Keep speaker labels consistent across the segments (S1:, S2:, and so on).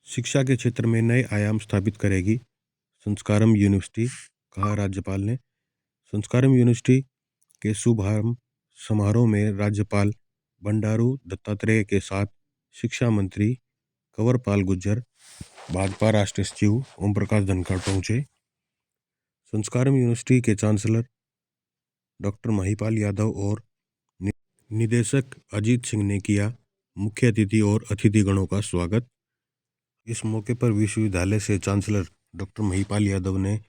S1: शिक्षा के क्षेत्र में नए आयाम स्थापित करेगी संस्कारम यूनिवर्सिटी, कहा राज्यपाल ने। संस्कारम यूनिवर्सिटी के शुभारंभ समारोह में राज्यपाल बंडारू दत्तात्रेय के साथ शिक्षा मंत्री कंवरपाल गुर्जर, भाजपा राष्ट्रीय सचिव ओम प्रकाश धनखड़ पहुंचे। संस्कारम यूनिवर्सिटी के चांसलर डॉक्टर महिपाल यादव और निदेशक अजीत सिंह ने किया मुख्य अतिथि और अतिथिगणों का स्वागत। इस मौके पर विश्वविद्यालय से चांसलर डॉक्टर महिपाल यादव ने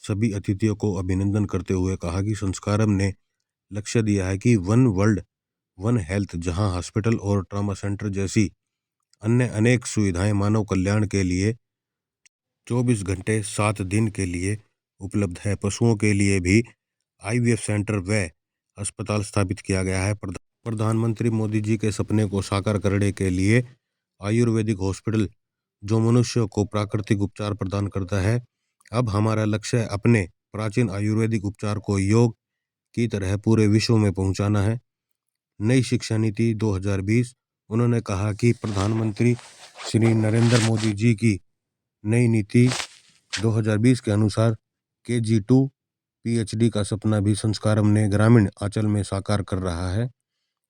S1: सभी अतिथियों को अभिनंदन करते हुए कहा कि संस्कारम ने लक्ष्य दिया है कि वन वर्ल्ड वन हेल्थ, जहां हॉस्पिटल और ट्रॉमा सेंटर जैसी अन्य अनेक सुविधाएं मानव कल्याण के लिए 24 घंटे 7 दिन के लिए उपलब्ध है। पशुओं के लिए भी IVF सेंटर व अस्पताल स्थापित किया गया है। प्रधानमंत्री मोदी जी के सपने को साकार करने के लिए आयुर्वेदिक हॉस्पिटल, जो मनुष्यों को प्राकृतिक उपचार प्रदान करता है, अब हमारा लक्ष्य है अपने प्राचीन आयुर्वेदिक उपचार को योग की तरह पूरे विश्व में पहुंचाना है। नई शिक्षा नीति 2020, उन्होंने कहा कि प्रधानमंत्री श्री नरेंद्र मोदी जी की नई नीति 2020 के अनुसार KG2 PhD का सपना भी संस्कारम ने ग्रामीण अंचल में साकार कर रहा है।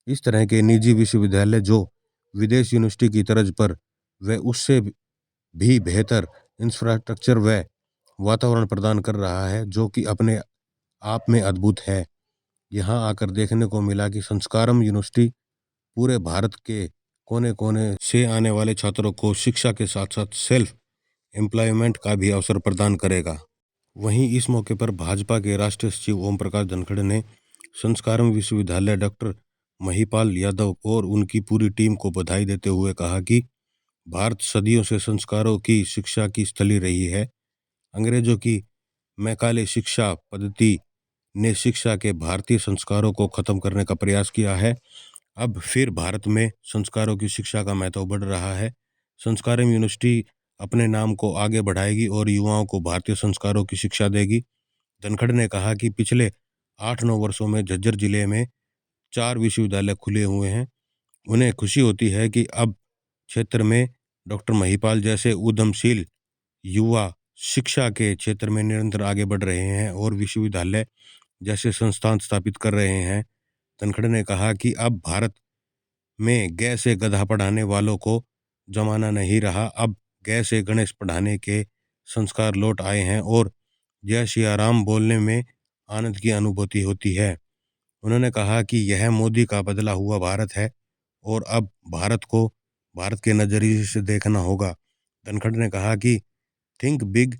S1: इस तरह के निजी विश्वविद्यालय जो विदेश यूनिवर्सिटी की तर्ज पर व उससे भी बेहतर इंफ्रास्ट्रक्चर व वातावरण प्रदान कर रहा है, जो कि अपने आप में अद्भुत है। यहाँ आकर देखने को मिला कि संस्कारम यूनिवर्सिटी पूरे भारत के कोने कोने से आने वाले छात्रों को शिक्षा के साथ साथ सेल्फ एम्प्लॉयमेंट का भी अवसर प्रदान करेगा। वहीं इस मौके पर भाजपा के राष्ट्रीय सचिव ओम प्रकाश धनखड़ ने संस्कारम विश्वविद्यालय डॉक्टर महिपाल यादव और उनकी पूरी टीम को बधाई देते हुए कहा कि भारत सदियों से संस्कारों की शिक्षा की स्थली रही है। अंग्रेजों की मैकाले शिक्षा पद्धति ने शिक्षा के भारतीय संस्कारों को खत्म करने का प्रयास किया है। अब फिर भारत में संस्कारों की शिक्षा का महत्व बढ़ रहा है। संस्कारम यूनिवर्सिटी अपने नाम को आगे बढ़ाएगी और युवाओं को भारतीय संस्कारों की शिक्षा देगी। धनखड़ ने कहा कि पिछले 8-9 वर्षों में झज्जर जिले में 4 विश्वविद्यालय खुले हुए हैं। उन्हें खुशी होती है कि अब क्षेत्र में डॉक्टर महिपाल जैसे उद्यमशील युवा शिक्षा के क्षेत्र में निरंतर आगे बढ़ रहे हैं और विश्वविद्यालय जैसे संस्थान स्थापित कर रहे हैं। धनखड़ ने कहा कि अब भारत में गै से गधा पढ़ाने वालों को जमाना नहीं रहा। अब गै से गणेश पढ़ाने के संस्कार लौट आए हैं और जय सियाराम बोलने में आनंद की अनुभूति होती है। उन्होंने कहा कि यह मोदी का बदला हुआ भारत है और अब भारत को भारत के नजरिए से देखना होगा। धनखड़ ने कहा कि थिंक बिग,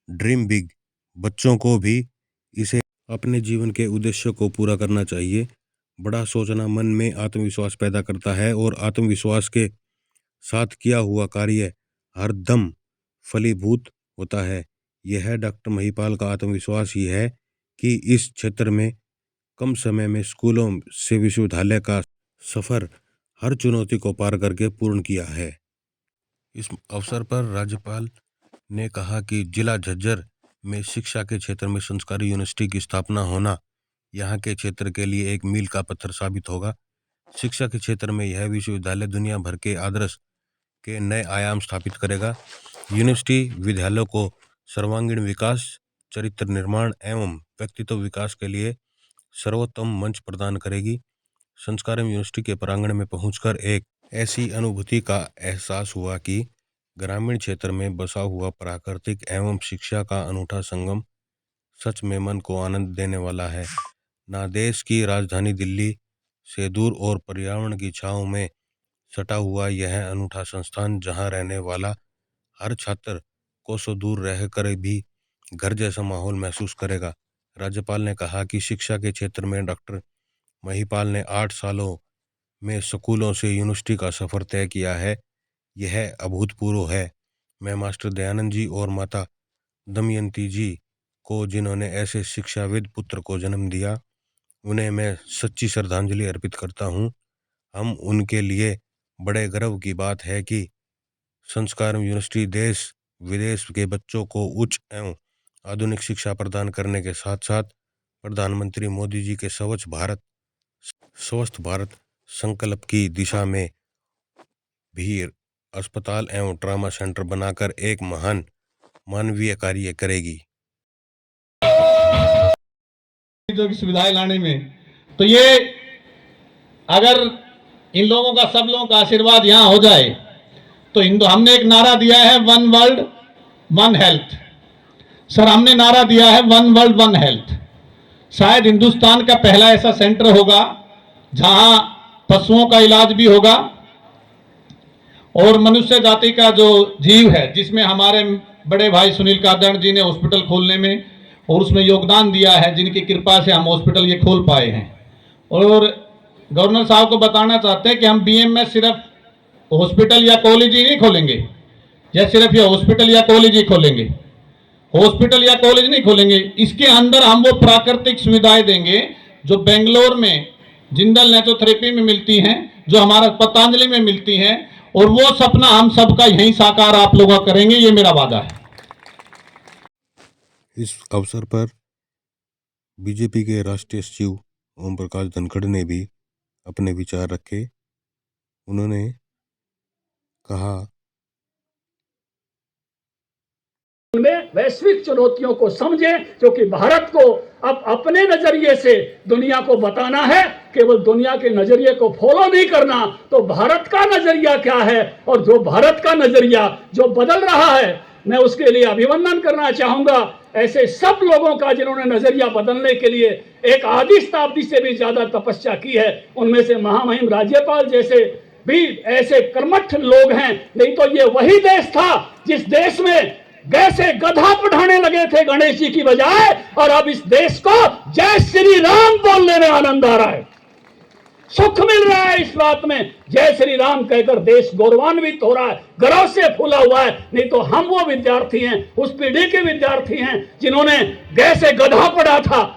S1: ड्रीम बिग। बच्चों को भी इसे अपने जीवन के उद्देश्य को पूरा करना चाहिए। बड़ा सोचना मन में आत्मविश्वास पैदा करता है और आत्मविश्वास के साथ किया हुआ कार्य हरदम फलीभूत होता है। यह डॉक्टर महिपाल का आत्मविश्वास ही है कि इस क्षेत्र में कम समय में स्कूलों से विश्वविद्यालय का सफर हर चुनौती को पार करके पूर्ण किया है। इस अवसर पर राज्यपाल ने कहा कि जिला झज्जर में शिक्षा के क्षेत्र में संस्कारी यूनिवर्सिटी की स्थापना होना यहाँ के क्षेत्र के लिए एक मील का पत्थर साबित होगा। शिक्षा के क्षेत्र में यह विश्वविद्यालय दुनिया भर के आदर्श के नए आयाम स्थापित करेगा। यूनिवर्सिटी विद्यालयों को सर्वांगीण विकास, चरित्र निर्माण एवं व्यक्तित्व विकास के लिए सर्वोत्तम मंच प्रदान करेगी। संस्कारम यूनिवर्सिटी के प्रांगण में पहुंचकर एक ऐसी अनुभूति का एहसास हुआ कि ग्रामीण क्षेत्र में बसा हुआ प्राकृतिक एवं शिक्षा का अनूठा संगम सच में मन को आनंद देने वाला है। ना देश की राजधानी दिल्ली से दूर और पर्यावरण की छांव में सटा हुआ यह अनूठा संस्थान, जहां रहने वाला हर छात्र कोसों दूर रहकर भी घर जैसा माहौल महसूस करेगा। राज्यपाल ने कहा कि शिक्षा के क्षेत्र में डॉक्टर महिपाल ने 8 सालों में स्कूलों से यूनिवर्सिटी का सफर तय किया है। यह अभूतपूर्व है। मैं मास्टर दयानंद जी और माता दमयंती जी को, जिन्होंने ऐसे शिक्षाविद पुत्र को जन्म दिया, उन्हें मैं सच्ची श्रद्धांजलि अर्पित करता हूँ। हम उनके लिए बड़े गर्व की बात है कि संस्कारम यूनिवर्सिटी देश विदेश के बच्चों को उच्च एवं आधुनिक शिक्षा प्रदान करने के साथ साथ प्रधानमंत्री मोदी जी के स्वस्थ भारत संकल्प की दिशा में भी अस्पताल एवं ट्रामा सेंटर बनाकर एक महान मानवीय कार्य करेगी।
S2: जो सुविधाएं लाने में, तो ये अगर इन लोगों का, सब लोगों का आशीर्वाद यहाँ हो जाए तो हमने एक नारा दिया है, one world one health. Sir, हमने नारा दिया है वन वर्ल्ड वन हेल्थ। शायद हिंदुस्तान का पहला ऐसा सेंटर होगा जहां पशुओं का इलाज भी होगा और मनुष्य जाति का जो जीव है, जिसमें हमारे बड़े भाई सुनील कादड़ जी ने हॉस्पिटल खोलने में और उसमें योगदान दिया है, जिनकी कृपा से हम हॉस्पिटल ये खोल पाए हैं। और गवर्नर साहब को बताना चाहते हैं कि हम बीएमएस सिर्फ हॉस्पिटल या कॉलेज ही नहीं खोलेंगे, या सिर्फ ये हॉस्पिटल या कॉलेज ही खोलेंगे, हॉस्पिटल या कॉलेज नहीं खोलेंगे, इसके अंदर हम वो प्राकृतिक सुविधाएं देंगे जो बेंगलोर में जिंदल नेचुरोपैथी में मिलती हैं, जो हमारा पतंजलि में मिलती हैं, और वो सपना हम सबका यहीं साकार आप लोग करेंगे, ये मेरा वादा है।
S1: इस अवसर पर बीजेपी के राष्ट्रीय सचिव ओम प्रकाश धनखड़ ने भी अपने विचार रखे। उन्होंने कहा,
S3: में वैश्विक चुनौतियों को समझें, क्योंकि भारत को अब अपने नजरिए से दुनिया को बताना है। केवल दुनिया के नजरिए को फॉलो नहीं करना, तो भारत का नजरिया क्या है, और जो भारत का नजरिया जो बदल रहा है, मैं उसके लिए अभिनंदन करना चाहूंगा ऐसे सब लोगों का जिन्होंने नजरिया बदलने के लिए एक आधी शताब्दी से भी ज्यादा तपस्या की है। उनमें से महामहिम राज्यपाल जैसे भी ऐसे कर्मठ लोग हैं। नहीं तो ये वही देश था जिस देश में कैसे गधा पढ़ाने लगे थे गणेश जी की बजाय, और अब इस देश को जय श्री राम बोलने में आनंद आ रहा है, सुख मिल रहा है इस बात में। जय श्री राम कहकर देश गौरवान्वित हो रहा है, गर्व से फूला हुआ है। नहीं तो हम वो विद्यार्थी हैं, उस पीढ़ी के विद्यार्थी हैं जिन्होंने कैसे गधा पढ़ा था।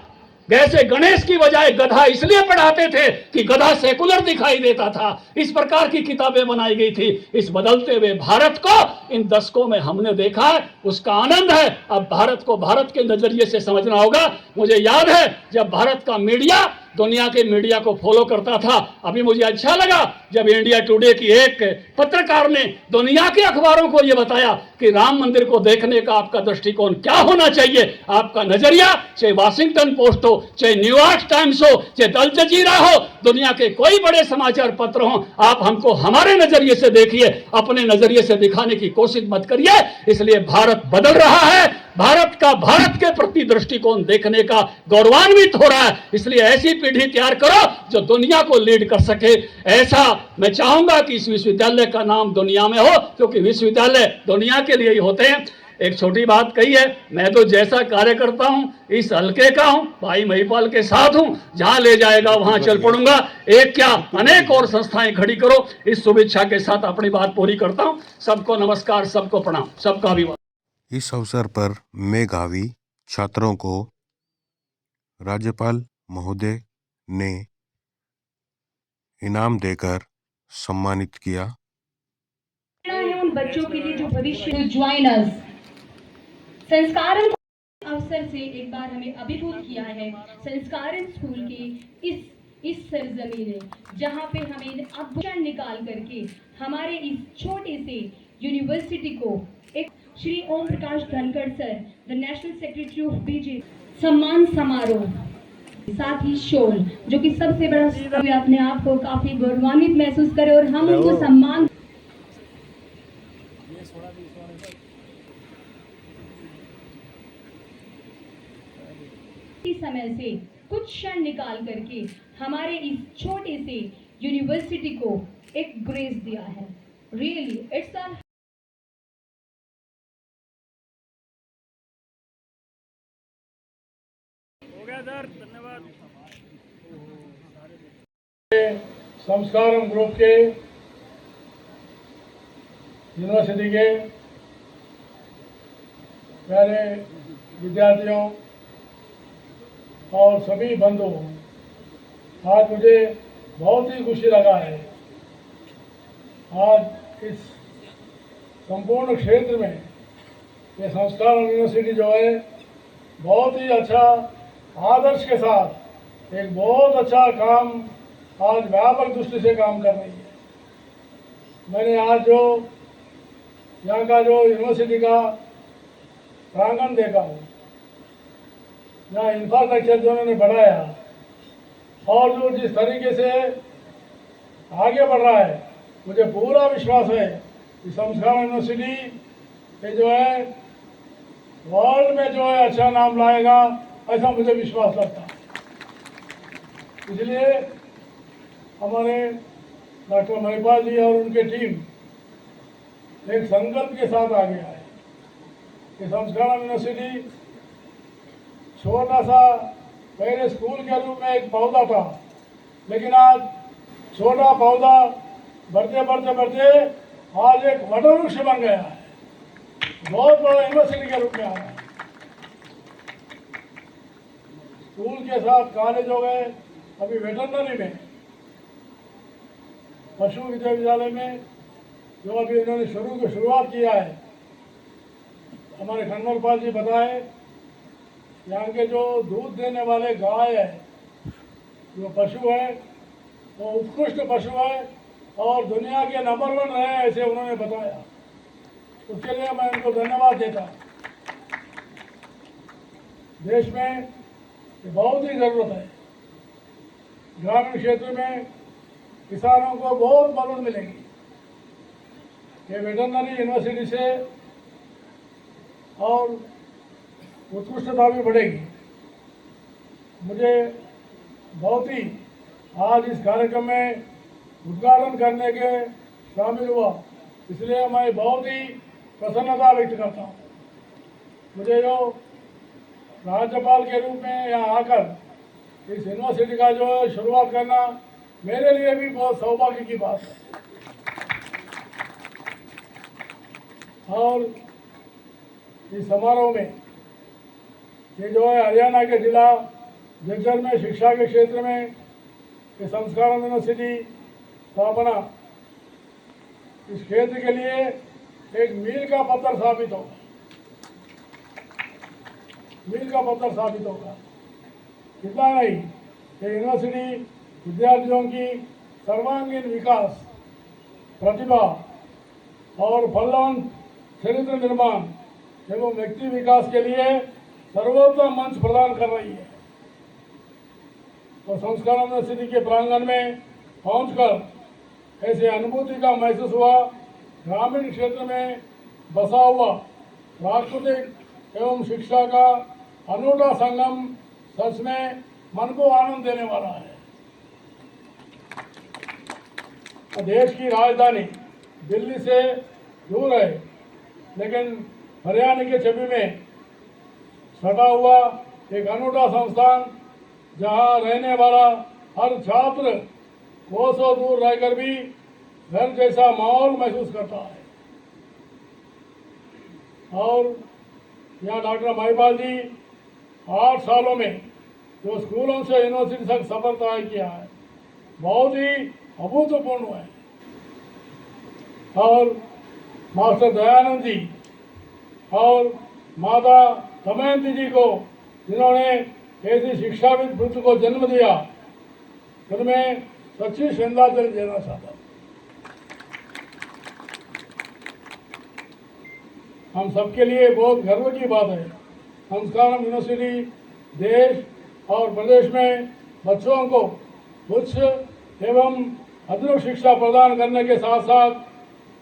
S3: वैसे गणेश की बजाय गधा इसलिए पढ़ाते थे कि गधा सेकुलर दिखाई देता था, इस प्रकार की किताबें बनाई गई थी। इस बदलते हुए भारत को इन दशकों में हमने देखा है, उसका आनंद है। अब भारत को भारत के नजरिए से समझना होगा। मुझे याद है जब भारत का मीडिया दुनिया के मीडिया को फॉलो करता था, अभी मुझे अच्छा लगा जब इंडिया टुडे की एक पत्रकार ने दुनिया के अखबारों को यह बताया कि राम मंदिर को देखने का आपका दृष्टिकोण क्या होना चाहिए, आपका नजरिया, चाहे वाशिंगटन पोस्ट हो, चाहे न्यूयॉर्क टाइम्स हो, चाहे अल जजीरा हो, दुनिया के कोई बड़े समाचार पत्र हो, आप हमको हमारे नजरिए से देखिए, अपने नजरिए से दिखाने की कोशिश मत करिए। इसलिए भारत बदल रहा है, भारत का भारत के प्रति दृष्टिकोण देखने का गौरवान्वित हो रहा है। इसलिए ऐसी पीढ़ी तैयार करो जो दुनिया को लीड कर सके। ऐसा मैं चाहूंगा कि इस विश्वविद्यालय का नाम दुनिया में हो, क्योंकि विश्वविद्यालय दुनिया के लिए ही होते हैं। एक छोटी बात कही है, मैं तो जैसा कार्य करता हूं इस हल्के का हूं, भाई महिपाल के साथ हूं, जहां ले जाएगा वहां चल पड़ूंगा। एक क्या अनेक और संस्थाएं खड़ी करो, इस शुभेच्छा के साथ अपनी बात पूरी करता हूं। सबको नमस्कार, सबको प्रणाम, सबका अभिवादन।
S1: इस अवसर पर मेधावी छात्रों को राज्यपाल महोदय ने इनाम देकर सम्मानित किया।
S4: उन बच्चों के लिए जो भविष्य ज्वाइन अस संस्कारन अवसर से एक बार हमें अभिभूत किया है। संस्कारन स्कूल के इस सरजमी ने, जहाँ पे हमें अभूषण निकाल करके हमारे इस छोटे से यूनिवर्सिटी को एक Shri Om Prakash Dhankhar sir, the national secretary of BJP, सम्मान समारोह, साथ ही शोल, जो कि सबसे बड़ा, अपने आप को काफी गौरवान्वित महसूस करे और हम उनको सम्मान समय से कुछ क्षण निकाल करके हमारे इस छोटे से यूनिवर्सिटी को एक ग्रेस दिया है। रियली इट्स अ
S5: हो गया सर, धन्यवाद।
S6: संस्कारम ग्रुप के यूनिवर्सिटी के प्यारे विद्यार्थियों और सभी बंधुओं, आज मुझे बहुत ही खुशी लगा है। आज इस संपूर्ण क्षेत्र में ये संस्कारम यूनिवर्सिटी जो है बहुत ही अच्छा आदर्श के साथ एक बहुत अच्छा काम आज व्यापक दृष्टि से काम कर रही है। मैंने आज जो यहाँ का जो यूनिवर्सिटी का प्रांगण देखा हूँ, यहाँ इंफ्रास्ट्रक्चर जो उन्होंने बनाया और जो जिस तरीके से आगे बढ़ रहा है, मुझे पूरा विश्वास है कि संस्कार यूनिवर्सिटी ये जो है वर्ल्ड में जो है अच्छा नाम लाएगा, ऐसा मुझे विश्वास लगता है। इसलिए हमारे डॉक्टर महिपाल जी और उनके टीम एक संकल्प के साथ आगे आए कि संस्कार यूनिवर्सिटी छोटा सा पहले स्कूल के रूप में एक पौधा था, लेकिन आज छोटा पौधा बढ़ते बढ़ते बढ़ते आज एक वटवृक्ष बन गया है, बहुत बड़ा यूनिवर्सिटी के रूप में आ रहा है। स्कूल के साथ कॉलेज हो गए, अभी वेटरनरी में पशु विश्वविद्यालय में जो अभी इन्होंने शुरुआत किया है, हमारे खनवरपाल जी बताए, यहाँ के जो दूध देने वाले गाय है, जो पशु है वो उत्कृष्ट पशु है और दुनिया के नंबर 1 रहे, ऐसे उन्होंने बताया। उसके लिए मैं उनको धन्यवाद देता हूँ। देश में बहुत ही ज़रूरत है, ग्रामीण क्षेत्र में किसानों को बहुत मदद मिलेगी। ये वेटरनरी यूनिवर्सिटी से और उत्कृष्टता भी बढ़ेगी। मुझे बहुत ही आज इस कार्यक्रम में उद्घाटन करने के शामिल हुआ, इसलिए मैं बहुत ही प्रसन्नता व्यक्त करता हूँ। मुझे जो राज्यपाल के रूप में यहाँ आकर इस यूनिवर्सिटी का जो शुरुआत करना मेरे लिए भी बहुत सौभाग्य की बात है। और इस समारोह में ये जो है हरियाणा के जिला झज्जर में शिक्षा के क्षेत्र में ये संस्कार यूनिवर्सिटी स्थापना इस क्षेत्र के लिए एक मील का पत्थर साबित होगा, मील का पत्थर साबित होगा। इतना नहीं, ये यूनिवर्सिटी विद्यार्थियों की सर्वांगीण विकास, प्रतिभा और फलवंत चरित्र निर्माण एवं व्यक्ति विकास के लिए सर्वोत्तम मंच प्रदान कर रही है। और संस्कार यूनिवर्सिटी के प्रांगण में पहुंचकर ऐसे अनुभूति का महसूस हुआ, ग्रामीण क्षेत्र में बसा हुआ प्राकृतिक एवं शिक्षा का अनूठा संगम सच में मन को आनंद देने वाला है। देश की राजधानी दिल्ली से दूर है, लेकिन हरियाणा के छवि में सटा हुआ एक अनूठा संस्थान, जहां रहने वाला हर छात्र कोसों दूर रहकर भी घर जैसा माहौल महसूस करता है। और यहाँ डॉक्टर महिपाल जी 8 सालों में जो स्कूलों से यूनिवर्सिटी तक सफर तय किया है, बहुत ही अभूतपूर्ण है। और मास्टर दयानंद जी और माता दमयंती जी को, जिन्होंने ऐसी शिक्षाविद पुत्र को जन्म दिया, उनमें सच्ची श्रद्धांजलि देना चाहता हूँ। हम सबके लिए बहुत गर्व की बात है, संस्कारम यूनिवर्सिटी देश और प्रदेश में बच्चों को उच्च एवं अधुनिक शिक्षा प्रदान करने के साथ साथ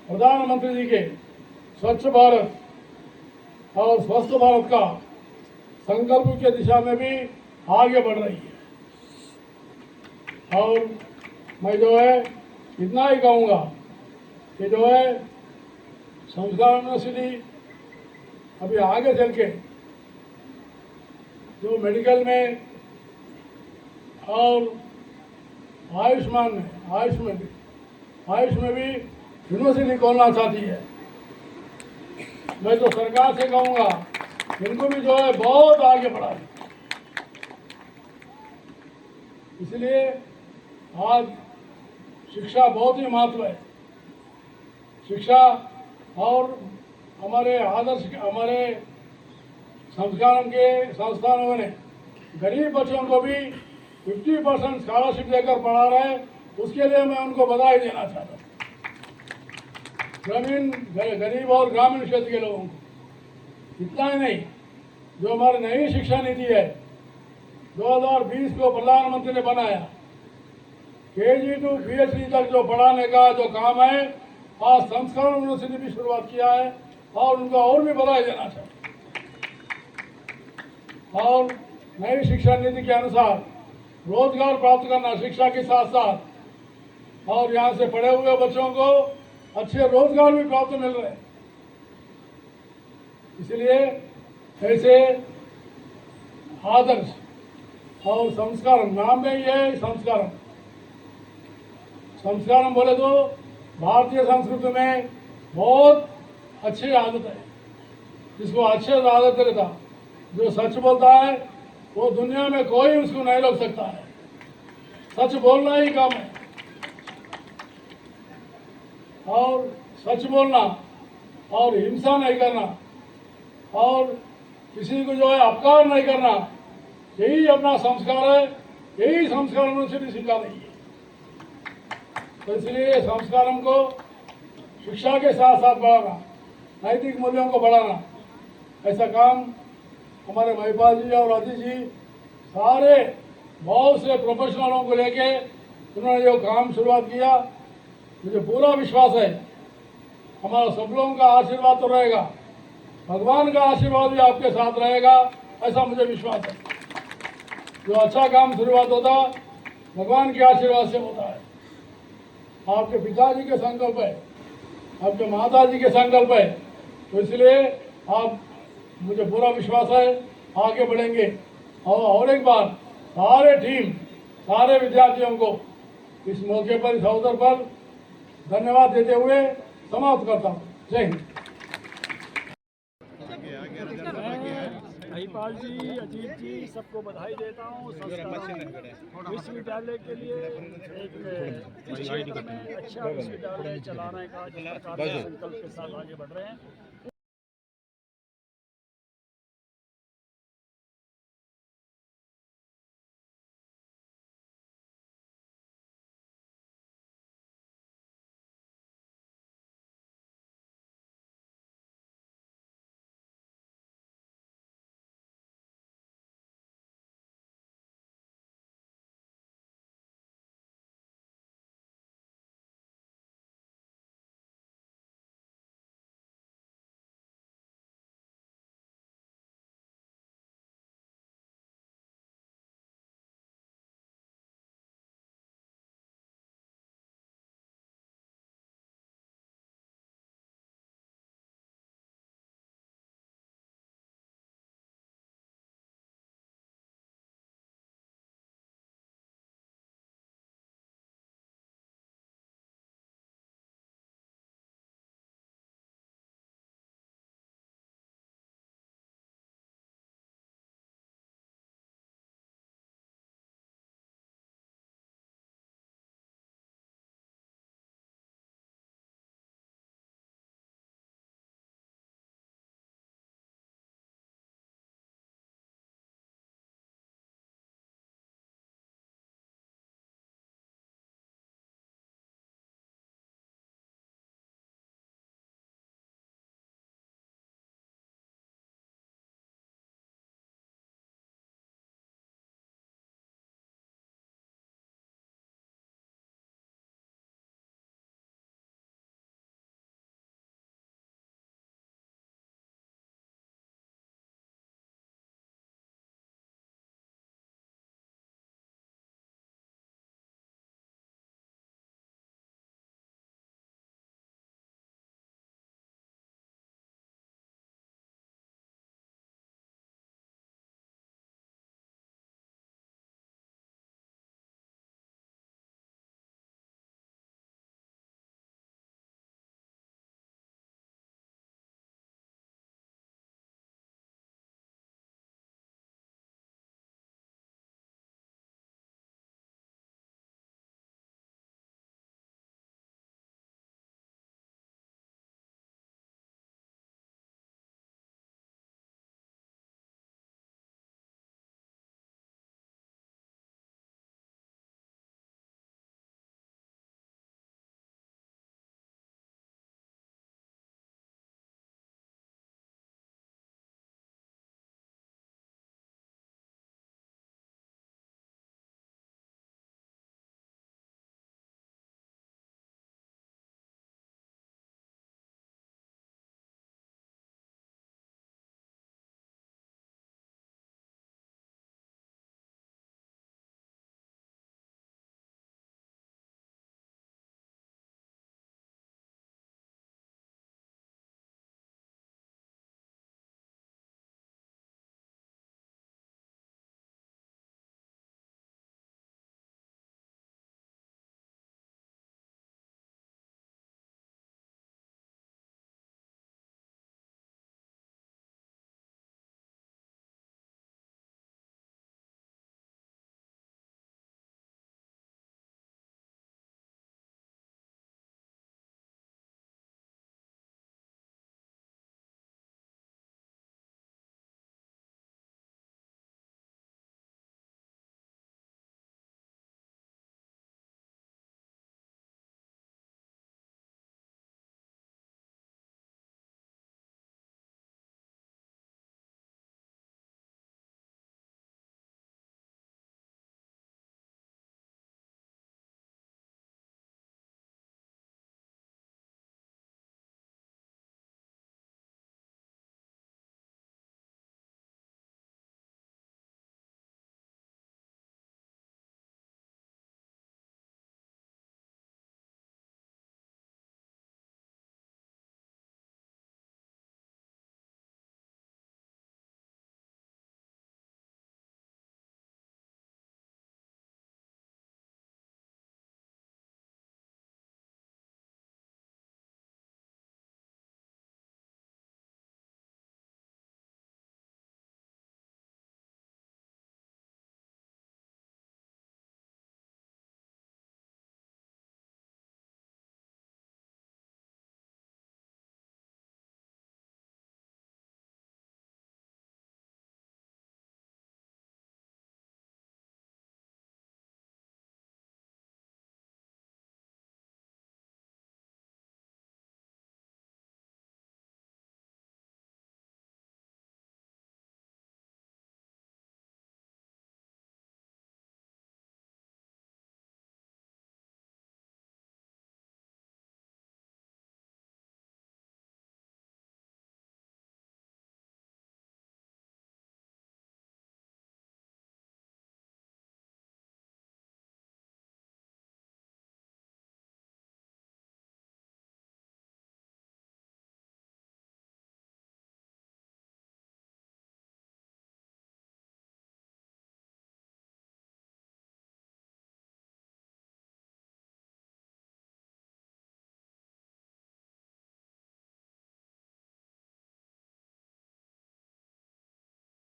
S6: प्रधानमंत्री जी के स्वच्छ भारत और स्वस्थ भारत का संकल्प के दिशा में भी आगे बढ़ रही है। और मैं जो है इतना ही कहूँगा कि जो है संस्कार यूनिवर्सिटी अभी आगे चल के जो मेडिकल में और आयुष में भी यूनिवर्सिटी खोलना चाहती है। मैं तो सरकार से कहूँगा इनको भी जो है बहुत आगे बढ़ाए। इसलिए आज शिक्षा बहुत ही महत्व है। शिक्षा और हमारे संस्कारों के संस्थानों ने गरीब बच्चों को भी 50% स्कॉलरशिप देकर पढ़ा रहे हैं, उसके लिए मैं उनको बधाई देना चाहता हूँ। गरीब और ग्रामीण क्षेत्र के लोगों को। इतना ही नहीं, जो हमारी नई शिक्षा नीति है 2020 को प्रधानमंत्री ने बनाया, केजी टू पीएचडी तक जो पढ़ाने का जो काम है, आज संस्कार यूनिवर्सिटी ने भी शुरुआत किया है और उनको और भी बधाई देना चाहिए। और नई शिक्षा नीति के अनुसार रोजगार प्राप्त करना शिक्षा के साथ साथ, और यहाँ से पढ़े हुए बच्चों को अच्छे रोजगार भी प्राप्त मिल रहे हैं। इसलिए ऐसे आदर्श और संस्कार, नाम में ये है संस्कारम। संस्कारम बोले तो भारतीय संस्कृति में बहुत अच्छी आदत है, जिसको अच्छे आदत रहता, जो सच बोलता है वो दुनिया में कोई उसको नहीं रोक सकता है। सच बोलना ही काम है, और सच बोलना और हिंसा नहीं करना और किसी को जो है अपकार नहीं करना, यही अपना संस्कार है, यही संस्कार यूनिवर्सिटी सिखा रही है। तो इसलिए संस्कारम को शिक्षा के साथ साथ बढ़ाना, नैतिक मूल्यों को बढ़ाना, ऐसा काम हमारे महिपाल जी और अजीत जी सारे बहुत से प्रोफेशनलों को लेके उन्होंने जो काम शुरुआत किया, मुझे पूरा विश्वास है हमारा सब लोगों का आशीर्वाद तो रहेगा, भगवान का आशीर्वाद भी आपके साथ रहेगा, ऐसा मुझे विश्वास है। जो अच्छा काम शुरुआत होता भगवान के आशीर्वाद से होता है। आपके पिताजी के संकल्प है, आपके माता जी के संकल्प है, तो इसलिए आप, मुझे पूरा विश्वास है आगे बढ़ेंगे। और एक बार सारे टीम, सारे विद्यार्थियों को इस मौके पर, इस अवसर पर धन्यवाद देते हुए समाप्त करता हूँ। जय हिंद।
S5: महिपाल जी, अजीत जी, सबको बधाई देता हूँ। संस्कार विश्वविद्यालय के लिए एक इस क्षेत्र में अच्छा विश्वविद्यालय चलाने का जिस प्रकार के संकल्प के साथ आगे बढ़ रहे हैं,